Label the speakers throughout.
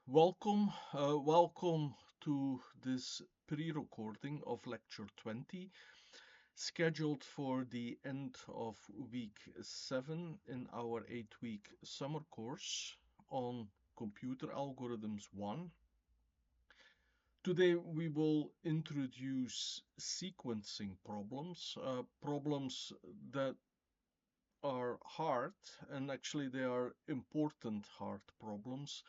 Speaker 1: Welcome to this pre-recording of lecture 20, scheduled for the end of week 7 in our 8-week summer course on Computer Algorithms 1. Today we will introduce sequencing problems, problems that are hard, and actually they are important hard problems.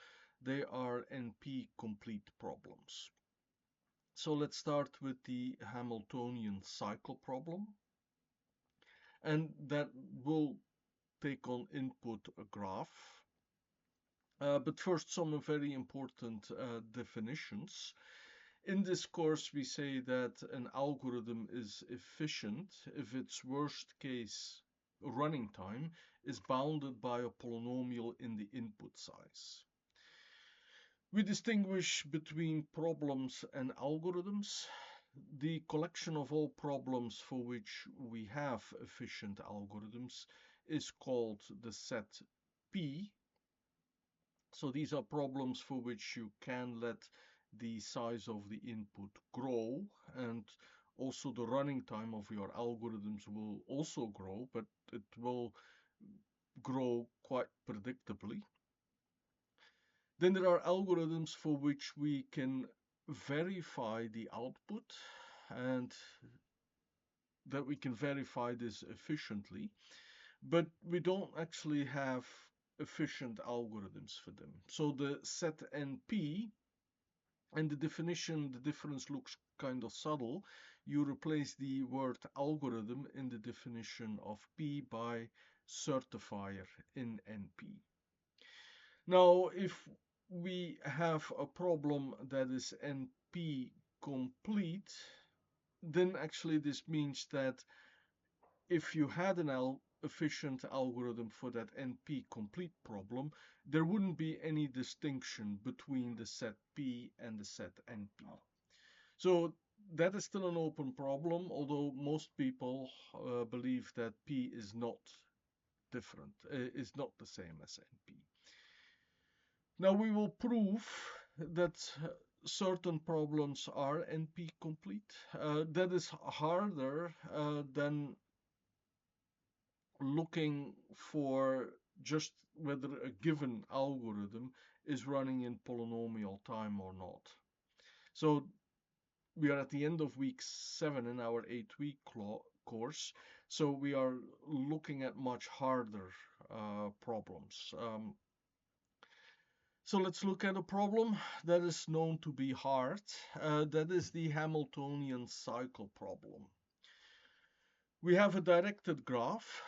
Speaker 1: They are NP complete problems. So let's start with the Hamiltonian cycle problem, and that will take on input a graph. But first, some very important definitions. In this course, we say that an algorithm is efficient if its worst case running time is bounded by a polynomial in the input size. We distinguish between problems and algorithms. The collection of all problems for which we have efficient algorithms is called the set P. So these are problems for which you can let the size of the input grow, and also the running time of your algorithms will also grow, but it will grow quite predictably. Then there are algorithms for which we can verify the output, and that we can verify this efficiently, but we don't actually have efficient algorithms for them. So the set NP, and the definition, the difference looks kind of subtle. You replace the word algorithm in the definition of P by certifier in NP. Now, if we have a problem that is NP complete, then actually this means that if you had an efficient algorithm for that NP complete problem, there wouldn't be any distinction between the set P and the set NP. So that is still an open problem, although most people believe that P is not different, is not the same as NP. Now we will prove that certain problems are NP complete. That is harder than looking for just whether a given algorithm is running in polynomial time or not. So we are at the end of week 7 in our 8-week course, so we are looking at much harder problems. So let's look at a problem that is known to be hard. That is the Hamiltonian cycle problem. We have a directed graph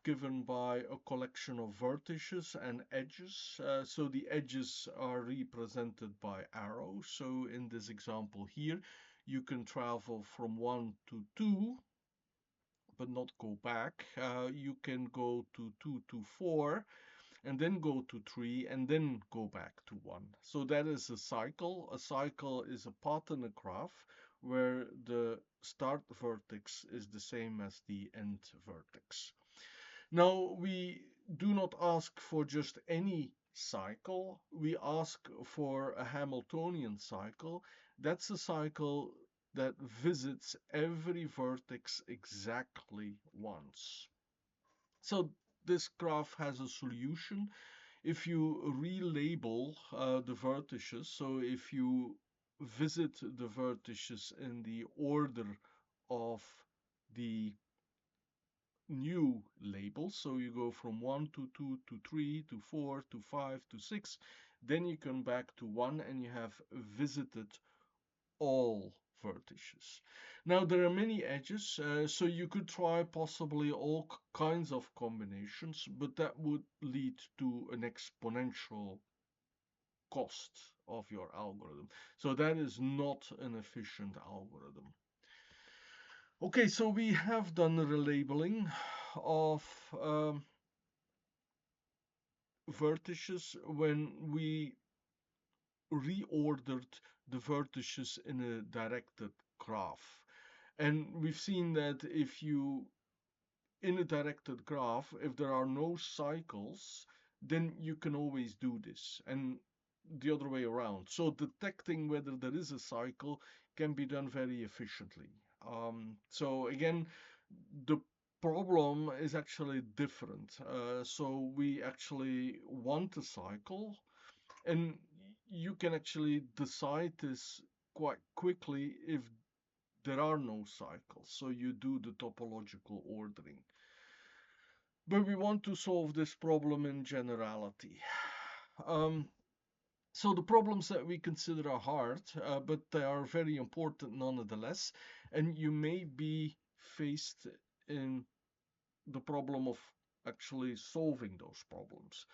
Speaker 1: given by a collection of vertices and edges. So the edges are represented by arrows. So in this example here, you can travel from 1 to 2, but not go back. You can go to 2 to 4, and then go to 3, and then go back to 1. So that is a cycle. A cycle is a path in a graph where the start vertex is the same as the end vertex. Now, we do not ask for just any cycle. We ask for a Hamiltonian cycle. That's a cycle that visits every vertex exactly once. So this graph has a solution. If you relabel the vertices, so if you visit the vertices in the order of the new labels, so you go from 1 to 2 to 3 to 4 to 5 to 6, then you come back to 1 and you have visited all vertices. Now there are many edges, so you could try possibly all kinds of combinations, but that would lead to an exponential cost of your algorithm. So that is not an efficient algorithm. Okay, so we have done the relabeling of vertices when we reordered the vertices in a directed graph. And we've seen that if you, in a directed graph, if there are no cycles, then you can always do this. And the other way around. So detecting whether there is a cycle can be done very efficiently. So again, the problem is actually different. So we actually want a cycle, and you can actually decide this quite quickly if there are no cycles. So you do the topological ordering. But we want to solve this problem in generality. Um, so the problems that we consider are hard, but they are very important nonetheless. And you may be faced in the problem of actually solving those problems.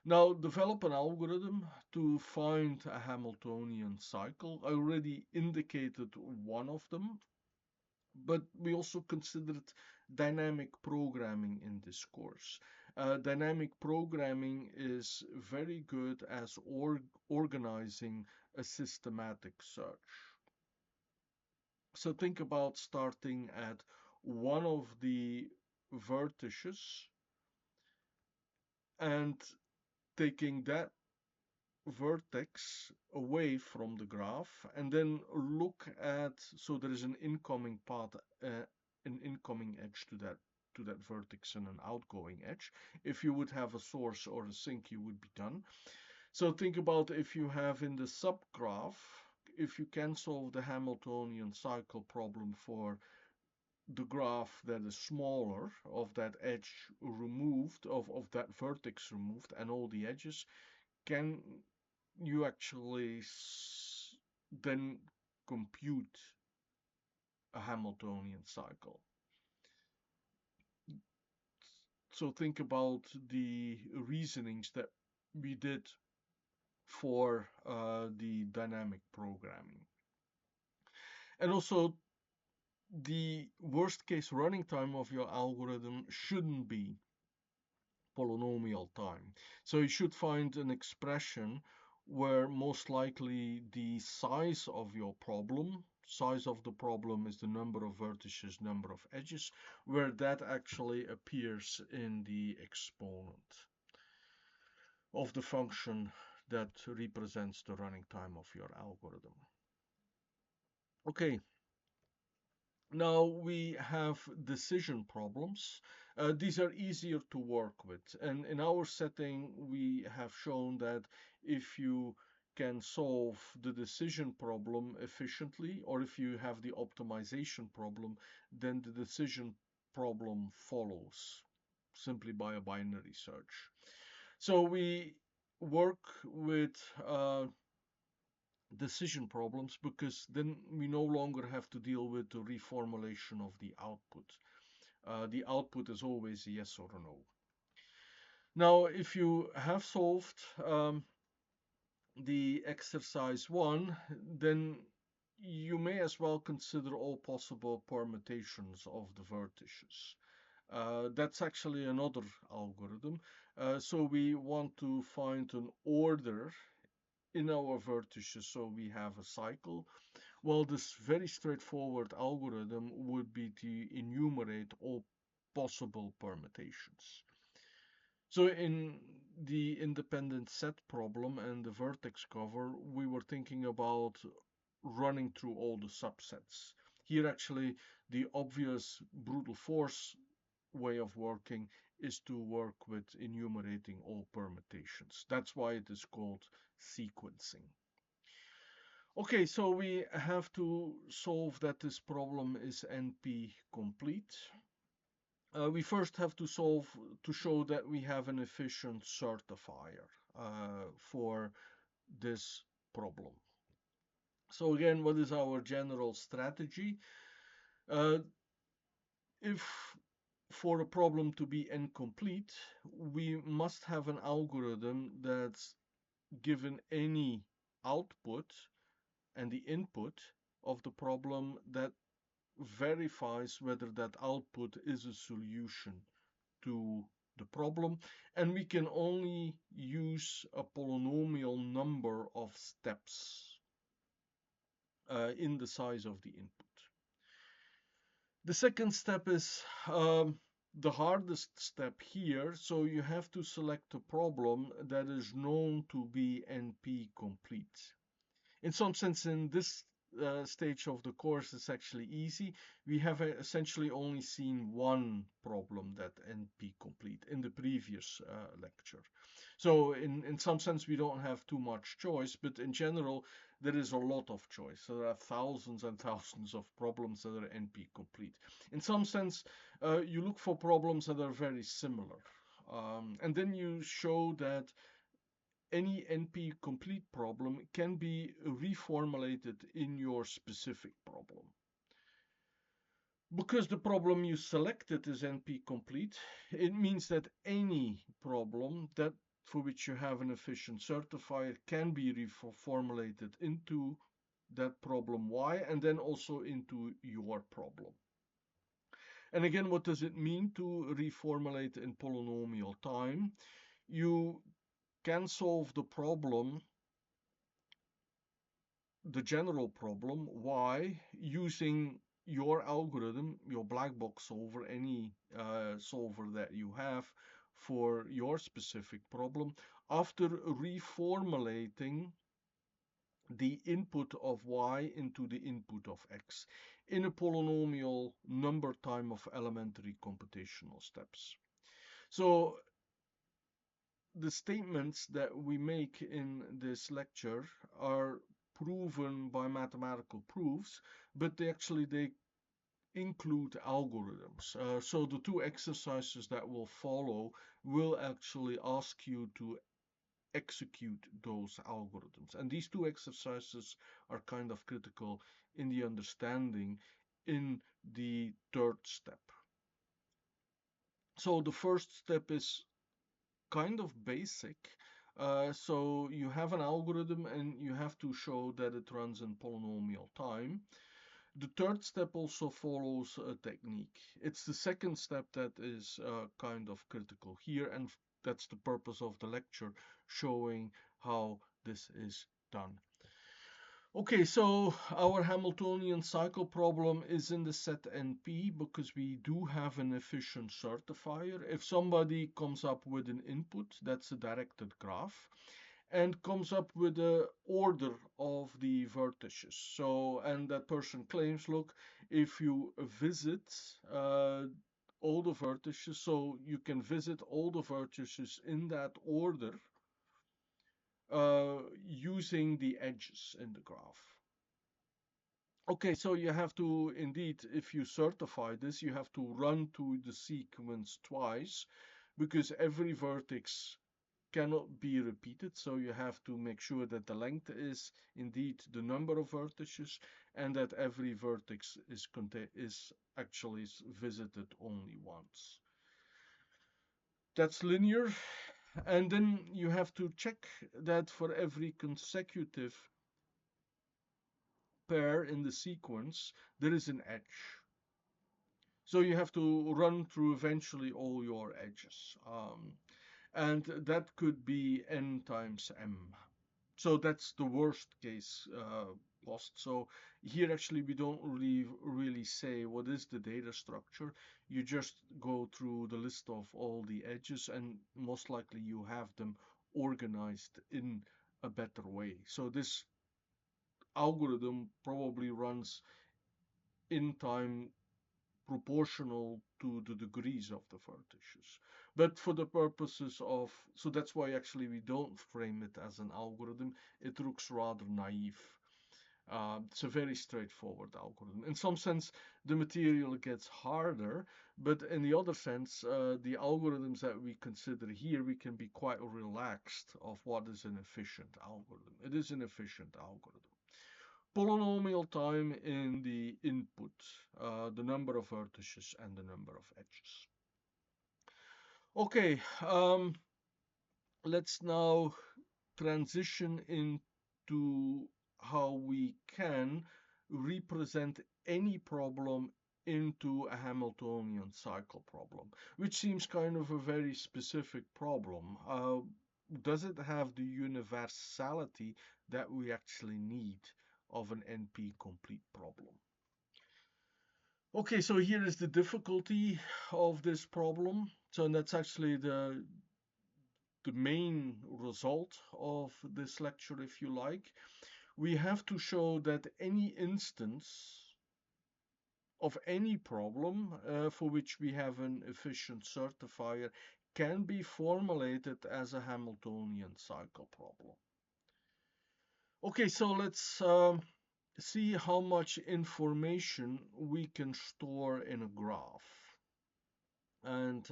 Speaker 1: Now, develop an algorithm to find a Hamiltonian cycle. I already indicated one of them, but we also considered dynamic programming in this course. Dynamic programming is very good as organizing a systematic search. So think about starting at one of the vertices and taking that vertex away from the graph and then look at, so there is an incoming path, an incoming edge to that vertex and an outgoing edge. If you would have a source or a sink, you would be done. So think about if you have in the subgraph, if you can solve the Hamiltonian cycle problem for the graph that is smaller, of that edge removed, of that vertex removed and all the edges, can you actually then compute a Hamiltonian cycle? So think about the reasonings that we did for the dynamic programming. And also, the worst case running time of your algorithm shouldn't be polynomial time. So you should find an expression where most likely the size of your problem, size of the problem is the number of vertices, number of edges, where that actually appears in the exponent of the function that represents the running time of your algorithm. Okay, now we have decision problems. These are easier to work with. And in our setting, we have shown that if you can solve the decision problem efficiently, or if you have the optimization problem, then the decision problem follows simply by a binary search. So we work with decision problems because then we no longer have to deal with the reformulation of the output. The output is always a yes or a no. Now, if you have solved the exercise 1, then you may as well consider all possible permutations of the vertices. That's actually another algorithm. So we want to find an order in our vertices so we have a cycle. Well, this very straightforward algorithm would be to enumerate all possible permutations. So in the independent set problem and the vertex cover, we were thinking about running through all the subsets. Here actually the obvious brute force way of working is to work with enumerating all permutations. That's why it is called sequencing. Okay, so we have to solve that this problem is NP complete. We first have to solve to show that we have an efficient certifier for this problem. So again, what is our general strategy? If for a problem to be incomplete, we must have an algorithm that's given any output and the input of the problem that verifies whether that output is a solution to the problem, and we can only use a polynomial number of steps in the size of the input. The second step is the hardest step here, so you have to select a problem that is known to be NP complete. In some sense, in this stage of the course, it's actually easy. We have essentially only seen one problem that NP complete in the previous lecture. So in some sense, we don't have too much choice, but in general, there is a lot of choice. So there are thousands and thousands of problems that are NP complete. In some sense, you look for problems that are very similar. And then you show that any NP complete problem can be reformulated in your specific problem. Because the problem you selected is NP complete, it means that any problem that for which you have an efficient certifier can be reformulated into that problem Y and then also into your problem. And again, what does it mean to reformulate in polynomial time? You can solve the problem, the general problem, Y, using your algorithm, your black box solver, any solver that you have for your specific problem, after reformulating the input of Y into the input of X in a polynomial number time of elementary computational steps. So the statements that we make in this lecture are proven by mathematical proofs, but they include algorithms. So the two exercises that will follow will actually ask you to execute those algorithms. And these two exercises are kind of critical in the understanding in the third step. So the first step is kind of basic. So you have an algorithm and you have to show that it runs in polynomial time. The third step also follows a technique. It's the second step that is kind of critical here, and that's the purpose of the lecture, showing how this is done. Okay, so our Hamiltonian cycle problem is in the set NP because we do have an efficient certifier. If somebody comes up with an input, that's a directed graph, and comes up with the order of the vertices. So, and that person claims, look, if you visit all the vertices, so you can visit all the vertices in that order using the edges in the graph. Okay, so you have to indeed, if you certify this, you have to run through the sequence twice because every vertex cannot be repeated. So you have to make sure that the length is indeed the number of vertices and that every vertex is actually visited only once. That's linear. And then you have to check that for every consecutive pair in the sequence, there is an edge. So you have to run through eventually all your edges. And that could be n times m. So that's the worst case cost. So here actually we don't really say what is the data structure. You just go through the list of all the edges and most likely you have them organized in a better way. So this algorithm probably runs in time proportional to the degrees of the vertices. But for the purposes of, so that's why actually we don't frame it as an algorithm. It looks rather naive. It's a very straightforward algorithm. In some sense, the material gets harder, but in the other sense, the algorithms that we consider here, we can be quite relaxed of what is an efficient algorithm. It is an efficient algorithm. Polynomial time in the input, the number of vertices and the number of edges. Okay, let's now transition into how we can represent any problem into a Hamiltonian cycle problem, which seems kind of a very specific problem. Does it have the universality that we actually need of an NP complete problem? Okay, so here is the difficulty of this problem. So that's actually the main result of this lecture, if you like. We have to show that any instance of any problem for which we have an efficient certifier can be formulated as a Hamiltonian cycle problem. Okay, so let's see how much information we can store in a graph. And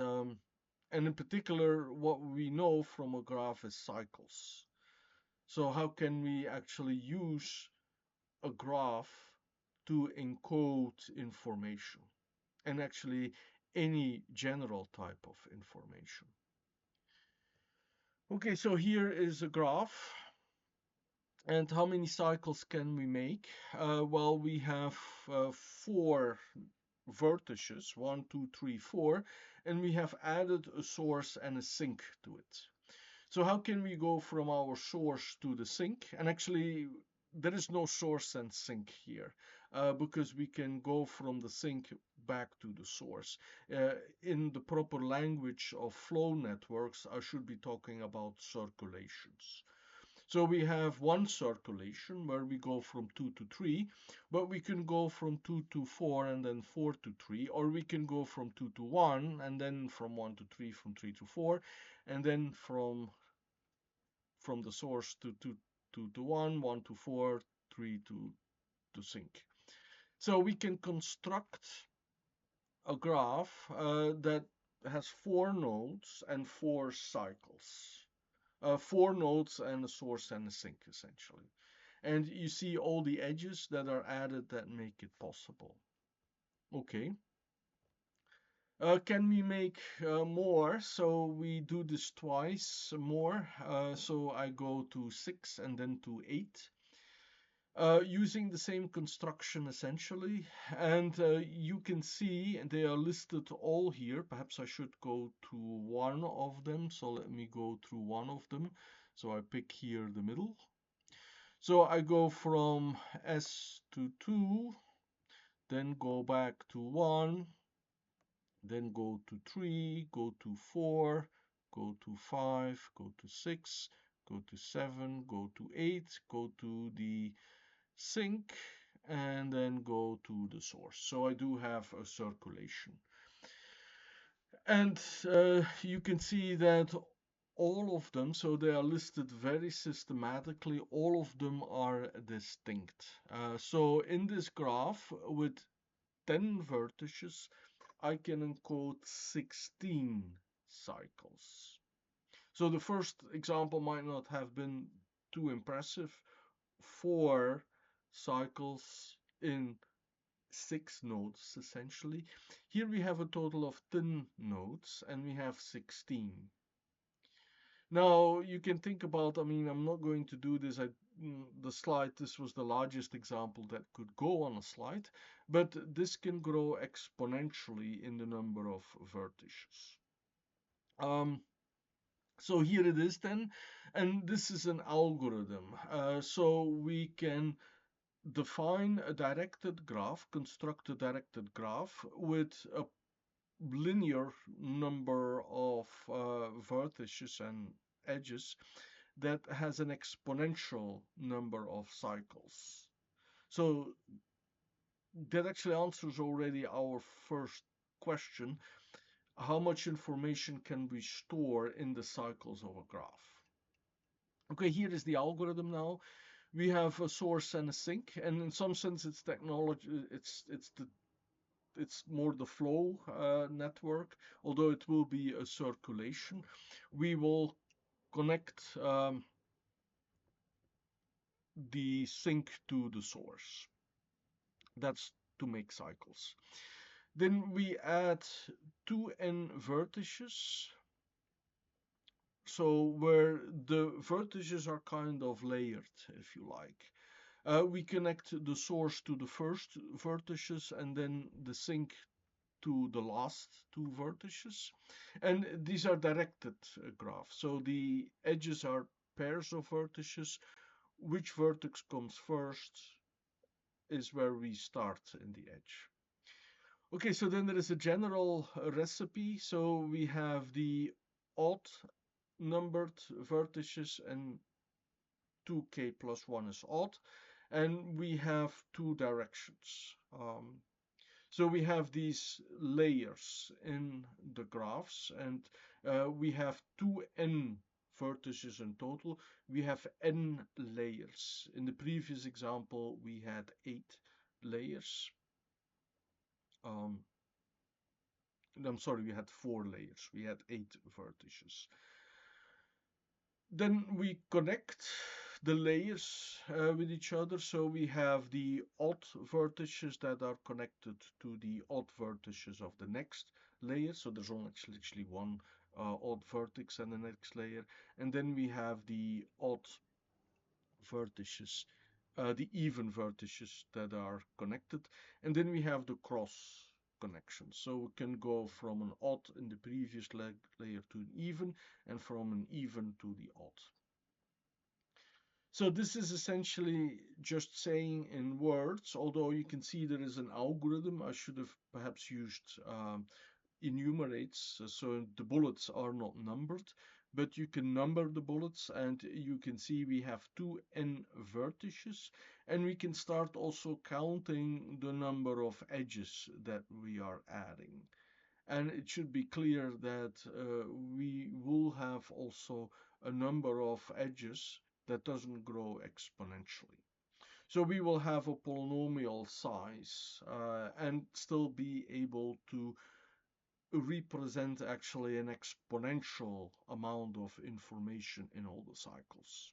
Speaker 1: in particular, what we know from a graph is cycles. So how can we actually use a graph to encode information, and actually any general type of information? Okay, so here is a graph. And how many cycles can we make? Well, we have 4 vertices, 1, 2, 3, 4, and we have added a source and a sink to it. So how can we go from our source to the sink? And actually, there is no source and sink here because we can go from the sink back to the source. In the proper language of flow networks, I should be talking about circulations. So we have one circulation where we go from 2 to 3, but we can go from 2 to 4 and then 4 to 3, or we can go from 2 to 1 and then from 1 to 3, from 3 to 4, and then from the source to 2 to 1, 1 to 4, 3 to sink. So we can construct a graph that has 4 nodes and 4 cycles. 4 nodes and a source and a sink, essentially. And you see all the edges that are added that make it possible. Okay. Can we make more? So we do this twice more. So I go to 6 and then to 8. Using the same construction essentially, and you can see they are listed all here. Perhaps I should go to one of them, so let me go through one of them. So I pick here the middle. So I go from S to 2, then go back to 1, then go to 3, go to 4, go to 5, go to 6, go to 7, go to 8, go to the sink, and then go to the source. So I do have a circulation. And you can see that all of them, so they are listed very systematically, all of them are distinct. So in this graph with 10 vertices, I can encode 16 cycles. So the first example might not have been too impressive. 4 cycles in 6 nodes, essentially. Here we have a total of 10 nodes, and we have 16. Now, you can think about, I'm not going to do this. The slide, this was the largest example that could go on a slide, but this can grow exponentially in the number of vertices. So here it is then, and this is an algorithm. So we can define a directed graph, construct a directed graph with a linear number of vertices and edges that has an exponential number of cycles. So that actually answers already our first question. How much information can we store in the cycles of a graph? Okay, here is the algorithm now. We have a source and a sink, and in some sense it's technology, it's more the flow network, although it will be a circulation. We will connect the sink to the source. That's to make cycles. Then we add 2n vertices, so where the vertices are kind of layered, if you like. We connect the source to the first vertices and then the sink to the last 2 vertices. And these are directed graphs. So the edges are pairs of vertices. Which vertex comes first is where we start in the edge. Okay, so then there is a general recipe. So we have the odd numbered vertices, and 2k plus 1 is odd, and we have two directions. So we have these layers in the graphs, and we have 2n vertices in total. We have n layers. In the previous example, we had 8 layers. Um, I'm sorry, we had 4 layers. We had 8 vertices. Then we connect the layers with each other. So we have the odd vertices that are connected to the odd vertices of the next layer. So there's only actually one odd vertex in the next layer. And then we have the odd vertices, the even vertices that are connected. And then we have the cross connection. So we can go from an odd in the previous layer to an even, and from an even to the odd. So this is essentially just saying in words, although you can see there is an algorithm. I should have perhaps used enumerates, so the bullets are not numbered, but you can number the bullets, and you can see we have 2n vertices, and we can start also counting the number of edges that we are adding. And it should be clear that we will have also a number of edges that doesn't grow exponentially. So we will have a polynomial size and still be able to represent actually an exponential amount of information in all the cycles.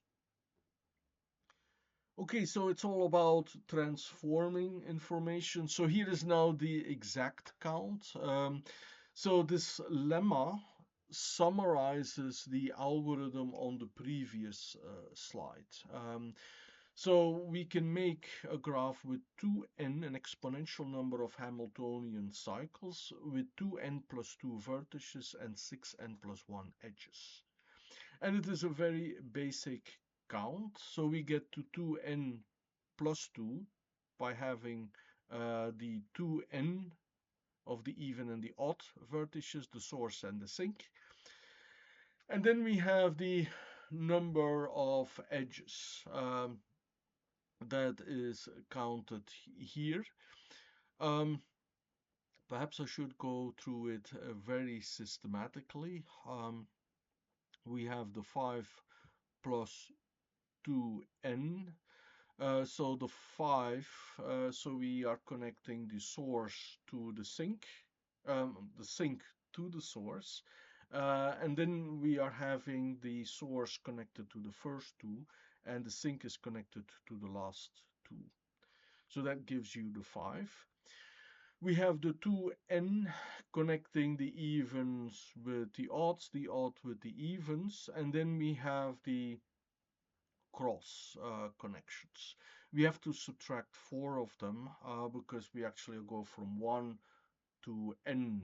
Speaker 1: Okay, so it's all about transforming information. So here is now the exact count. So this lemma summarizes the algorithm on the previous slide. So we can make a graph with 2n, an exponential number of Hamiltonian cycles, with 2n plus 2 vertices and 6n plus 1 edges. And it is a very basic count. So we get to 2n plus 2 by having the 2n of the even and the odd vertices, the source and the sink. And then we have the number of edges that is counted here. Perhaps I should go through it very systematically. We have the 5 plus 2n. So the 5, so we are connecting the source to the sink to the source. And then we are having the source connected to the first two, and the sink is connected to the last two. So that gives you the 5. We have the 2n connecting the evens with the odds with the evens, and then we have the cross connections. We have to subtract 4 of them because we actually go from 1 to n,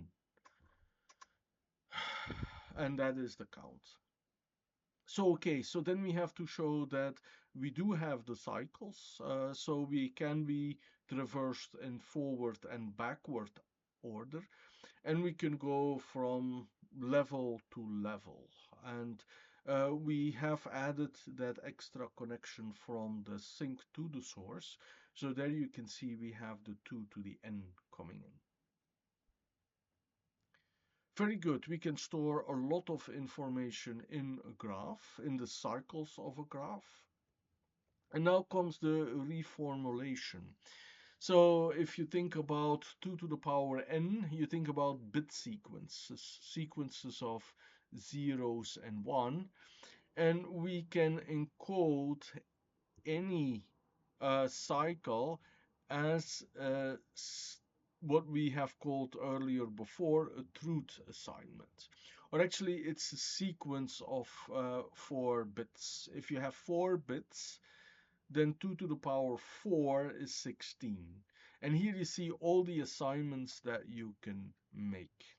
Speaker 1: and that is the count. So okay, so then we have to show that we do have the cycles, so we can be traversed in forward and backward order, and we can go from level to level. And we have added that extra connection from the sink to the source. So there you can see we have the 2 to the n coming in. Very good. We can store a lot of information in a graph, in the cycles of a graph. And now comes the reformulation. So if you think about 2 to the power n, you think about bit sequences of zeros and 1, and we can encode any cycle as what we have called earlier before a truth assignment. Or actually, it's a sequence of 4 bits. If you have 4 bits, then 2 to the power 4 is 16. And here you see all the assignments that you can make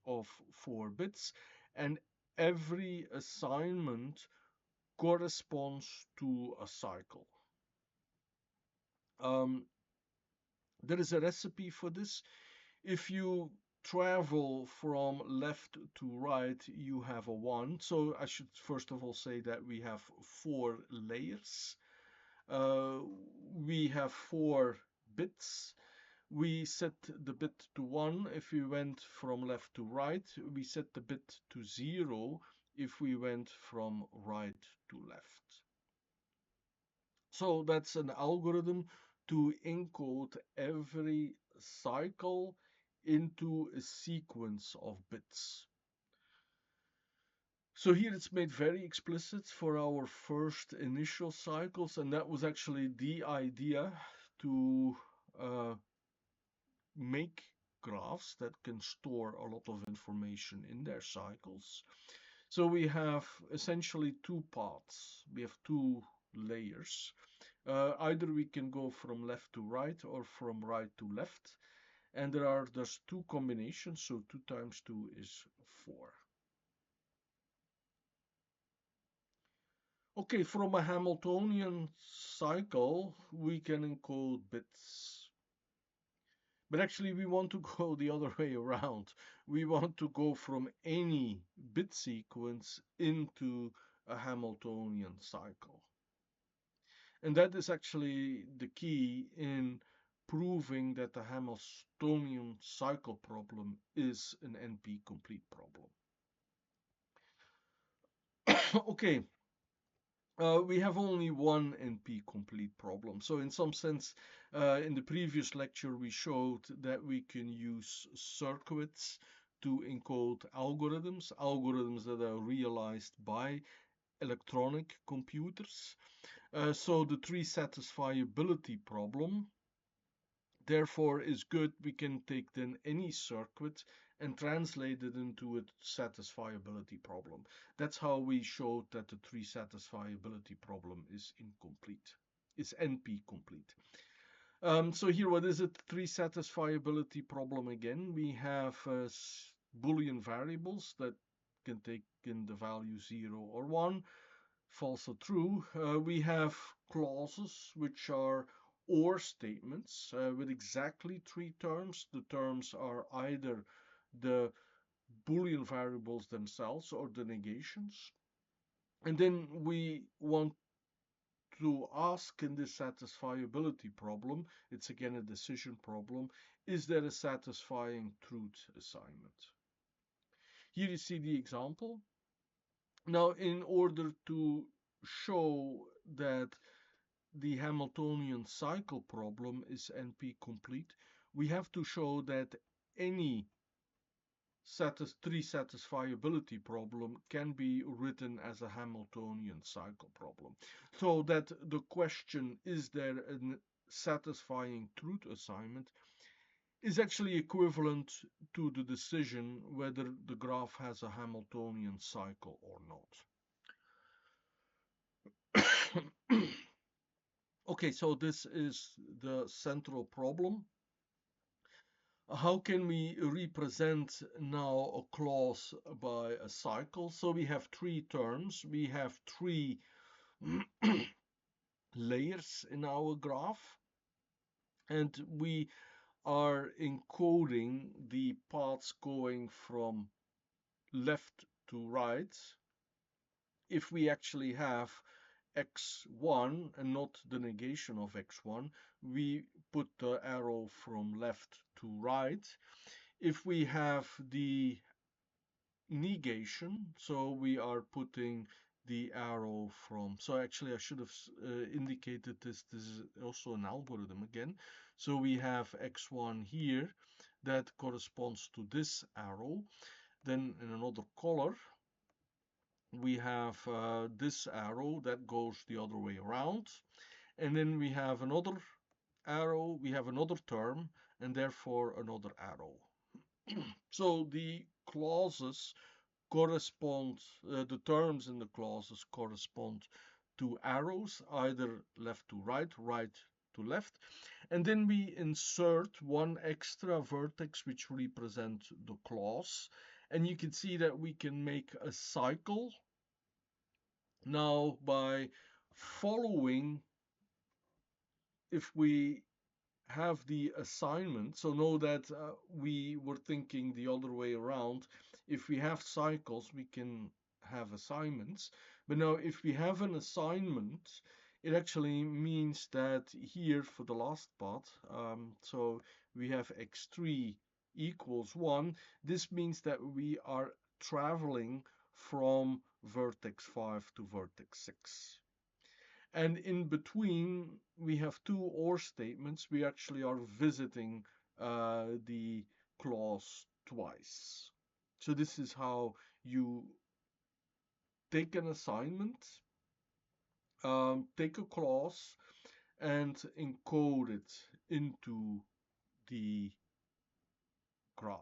Speaker 1: of 4 bits, and every assignment corresponds to a cycle. There is a recipe for this. If you travel from left to right, you have a 1. So I should first of all say that we have 4 layers. Uh, we have 4 bits. We set the bit to 1 if we went from left to right. We set the bit to 0 if we went from right to left. So that's an algorithm to encode every cycle into a sequence of bits. So here it's made very explicit for our first initial cycles, and that was actually the idea to make graphs that can store a lot of information in their cycles. So we have essentially two paths. We have two layers. Either we can go from left to right or from right to left. And there's two combinations, so 2 times 2 is 4. Okay, from a Hamiltonian cycle, we can encode bits. But actually, we want to go the other way around. We want to go from any bit sequence into a Hamiltonian cycle. And that is actually the key in proving that the Hamiltonian cycle problem is an NP-complete problem. Okay, we have only one NP-complete problem. So in some sense, in the previous lecture, we showed that we can use circuits to encode algorithms that are realized by electronic computers. So the tree satisfiability problem, therefore, is good. We can take then any circuit and translate it into a satisfiability problem. That's how we showed that the tree satisfiability problem is incomplete, is NP complete. So here, what is it? Tree satisfiability problem again. We have Boolean variables that can take in the value 0 or 1, false or true. We have clauses which are or statements with exactly 3 terms. The terms are either the Boolean variables themselves or the negations. And then we want to ask in this satisfiability problem, it's again a decision problem, is there a satisfying truth assignment? Here you see the example. Now, in order to show that the Hamiltonian cycle problem is NP complete, we have to show that any tree satisfiability problem can be written as a Hamiltonian cycle problem. So that the question, is there a satisfying truth assignment, is actually equivalent to the decision whether the graph has a Hamiltonian cycle or not. Okay, so this is the central problem. How can we represent now a clause by a cycle? So we have 3 terms. We have 3 layers in our graph, and we are encoding the paths going from left to right. If we actually have x1 and not the negation of x1, we put the arrow from left to right. If we have the negation, so we are putting the arrow from, so actually I should have indicated this is also an algorithm again. So we have x1 here that corresponds to this arrow. Then in another color we have this arrow that goes the other way around, and then we have another arrow, we have another term, and therefore another arrow. So the clauses correspond, the terms in the clauses correspond to arrows, either left to right, right to left, and then we insert one extra vertex which represents the clause, and you can see that we can make a cycle now by following, if we have the assignment, so know that we were thinking the other way around. If we have cycles, we can have assignments. But now, if we have an assignment, it actually means that here for the last part, so we have x3 equals 1. This means that we are traveling from vertex 5 to vertex 6. And in between, we have two or statements. We actually are visiting the clause twice. So this is how you take an assignment, take a clause, and encode it into the graph.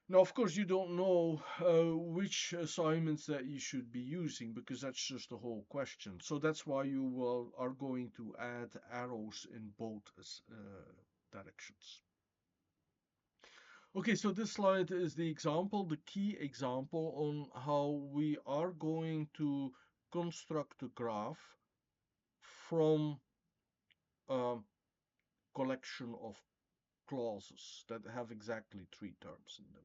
Speaker 1: Now, of course, you don't know which assignments that you should be using, because that's just the whole question. So that's why you are going to add arrows in both directions. Okay, so this slide is the example, the key example on how we are going to construct a graph from a collection of clauses that have exactly 3 terms in them.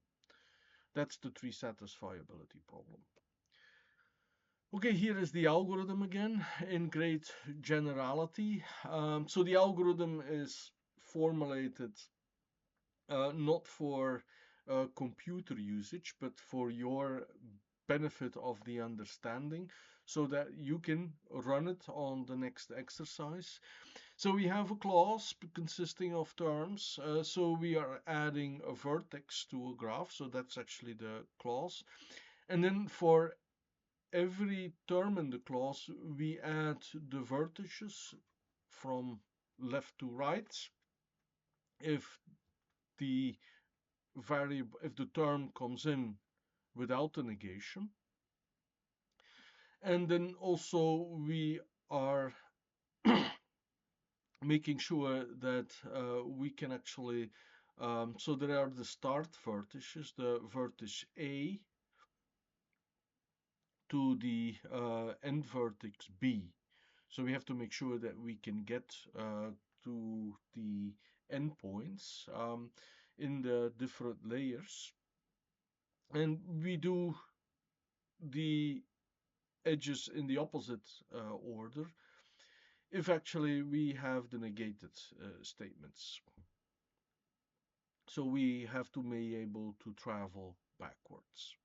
Speaker 1: That's the tree satisfiability problem. Okay, here is the algorithm again in great generality. So the algorithm is formulated not for computer usage, but for your benefit of the understanding, so that you can run it on the next exercise. So we have a clause consisting of terms. So we are adding a vertex to a graph. So that's actually the clause. And then for every term in the clause, we add the vertices from left to right. If the if the term comes in without a negation. And then also we are making sure that we can actually, so there are the start vertices, the vertex A to the end vertex B. So we have to make sure that we can get to the endpoints in the different layers. And we do the edges in the opposite order if actually we have the negated statements. So we have to be able to travel backwards.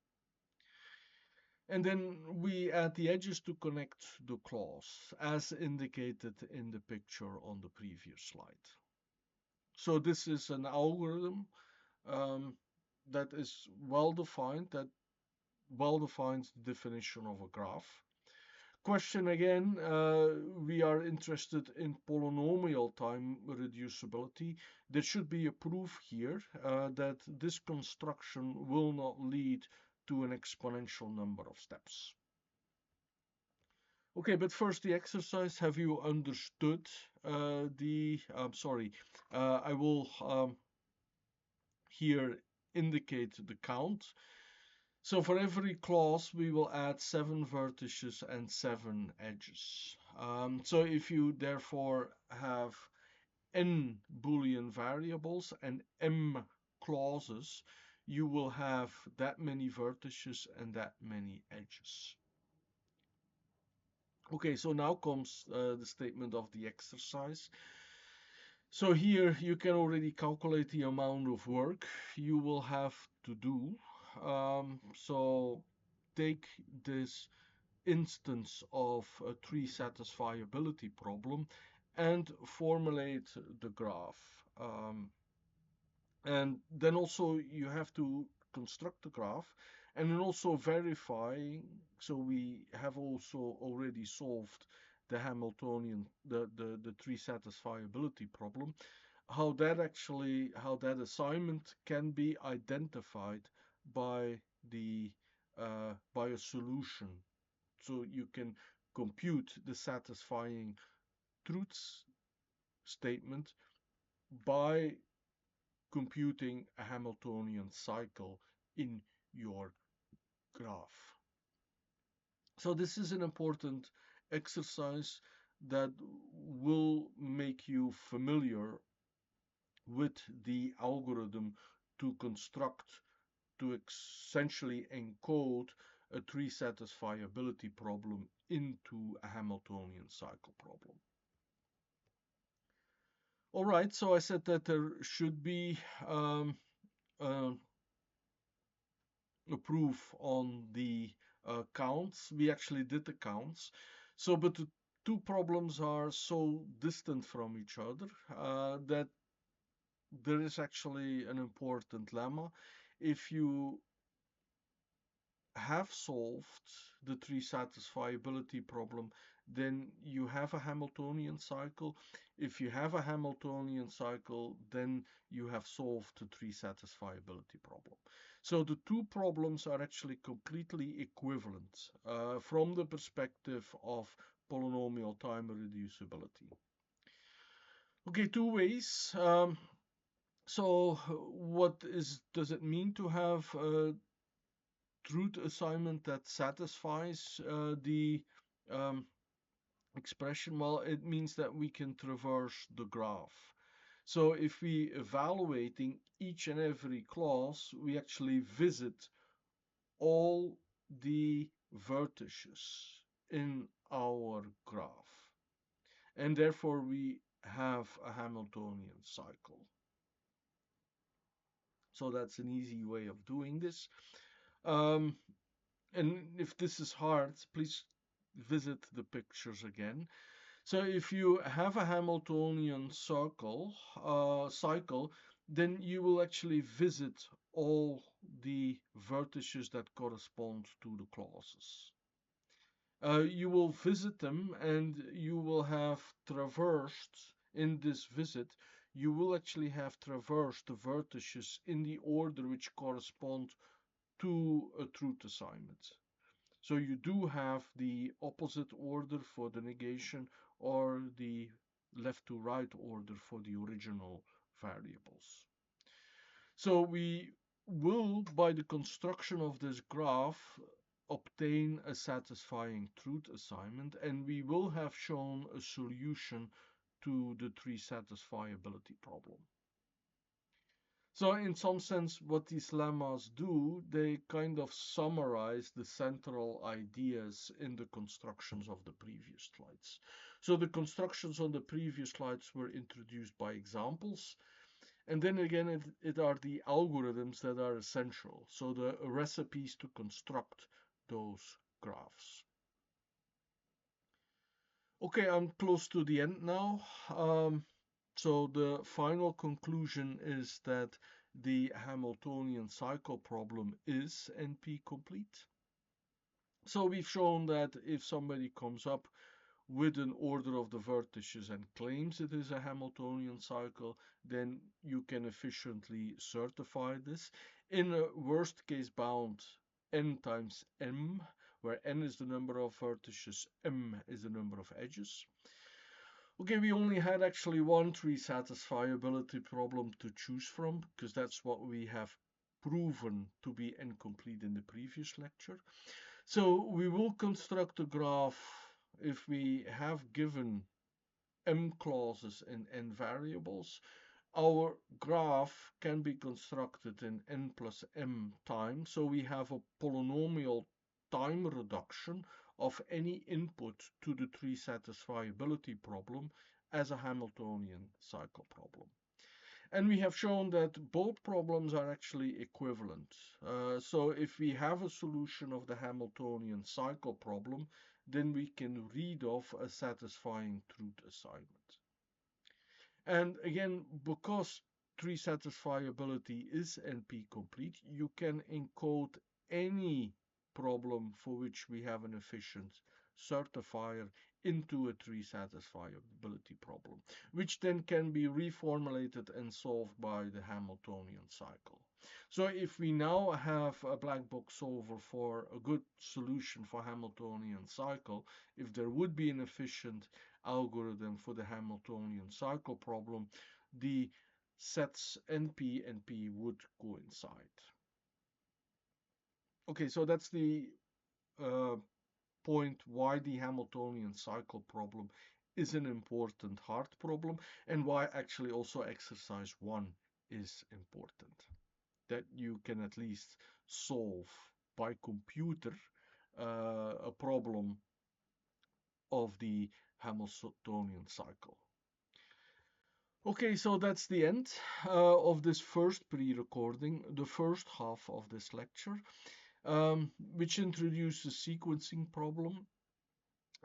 Speaker 1: And then we add the edges to connect the clause, as indicated in the picture on the previous slide. So this is an algorithm that is well defined, that well defines the definition of a graph. Question again, we are interested in polynomial time reducibility. There should be a proof here that this construction will not lead to an exponential number of steps. Okay, but first the exercise. Have you understood I will here indicate the count. So for every clause, we will add 7 vertices and 7 edges. So if you therefore have n Boolean variables and m clauses, you will have that many vertices and that many edges. Okay, so now comes the statement of the exercise. So here you can already calculate the amount of work you will have to do. So take this instance of a tree satisfiability problem and formulate the graph. And then also you have to construct the graph and then also verifying. So we have also already solved the Hamiltonian, the tree satisfiability problem, how that assignment can be identified by the by a solution. So you can compute the satisfying truths statement by computing a Hamiltonian cycle in your graph. So this is an important exercise that will make you familiar with the algorithm to construct, to essentially encode a tree satisfiability problem into a Hamiltonian cycle problem. All right, so I said that there should be uh, a proof on the counts. We actually did the counts. So, but the two problems are so distant from each other that there is actually an important lemma. If you have solved the tree satisfiability problem, then you have a Hamiltonian cycle. If you have a Hamiltonian cycle, then you have solved the tree satisfiability problem. So the two problems are actually completely equivalent from the perspective of polynomial time reducibility. Okay, two ways. So what does it mean to have truth assignment that satisfies the um, expression? Well, it means that we can traverse the graph. So if we evaluating each and every clause, we actually visit all the vertices in our graph. And therefore we have a Hamiltonian cycle. So that's an easy way of doing this. Um, and if this is hard, please visit the pictures again. So if you have a Hamiltonian cycle, then you will actually visit all the vertices that correspond to the clauses. You will visit them and you will have traversed in this visit. You will actually have traversed the vertices in the order which correspond to a truth assignment. So you do have the opposite order for the negation or the left to right order for the original variables. So we will, by the construction of this graph, obtain a satisfying truth assignment, and we will have shown a solution to the tree satisfiability problem. So in some sense, what these lemmas do, they kind of summarize the central ideas in the constructions of the previous slides. So the constructions on the previous slides were introduced by examples. And then again, it are the algorithms that are essential. So the recipes to construct those graphs. Okay, I'm close to the end now. So the final conclusion is that the Hamiltonian cycle problem is NP complete. So we've shown that if somebody comes up with an order of the vertices and claims it is a Hamiltonian cycle, then you can efficiently certify this. In a worst case bound n times m, where n is the number of vertices, m is the number of edges. Okay, we only had actually one tree satisfiability problem to choose from, because that's what we have proven to be incomplete in the previous lecture. So we will construct a graph if we have given m clauses and n variables. Our graph can be constructed in n plus m time, so we have a polynomial time reduction of any input to the tree satisfiability problem as a Hamiltonian cycle problem. And we have shown that both problems are actually equivalent. So if we have a solution of the Hamiltonian cycle problem, then we can read off a satisfying truth assignment. And again, because tree satisfiability is NP complete, you can encode any problem for which we have an efficient certifier into a tree satisfiability problem, which then can be reformulated and solved by the Hamiltonian cycle. So if we now have a black box solver for a good solution for Hamiltonian cycle, if there would be an efficient algorithm for the Hamiltonian cycle problem, the sets NP and P would coincide. Okay, so that's the point why the Hamiltonian cycle problem is an important hard problem, and why actually also exercise 1 is important. That you can at least solve by computer a problem of the Hamiltonian cycle. Okay, so that's the end of this first pre-recording, the first half of this lecture, which introduced the sequencing problem.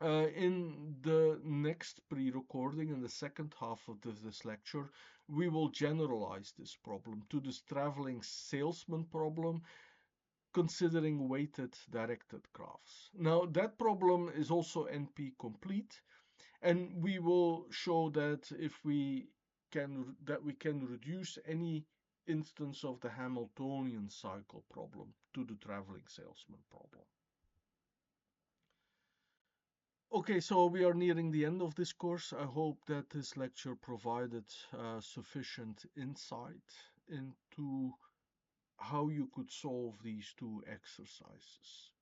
Speaker 1: In the next pre-recording, in the second half of this lecture, we will generalize this problem to this traveling salesman problem, considering weighted directed graphs. Now, that problem is also NP complete, and we will show that we can reduce any instance of the Hamiltonian cycle problem to the traveling salesman problem. Okay, so we are nearing the end of this course. I hope that this lecture provided sufficient insight into how you could solve these two exercises.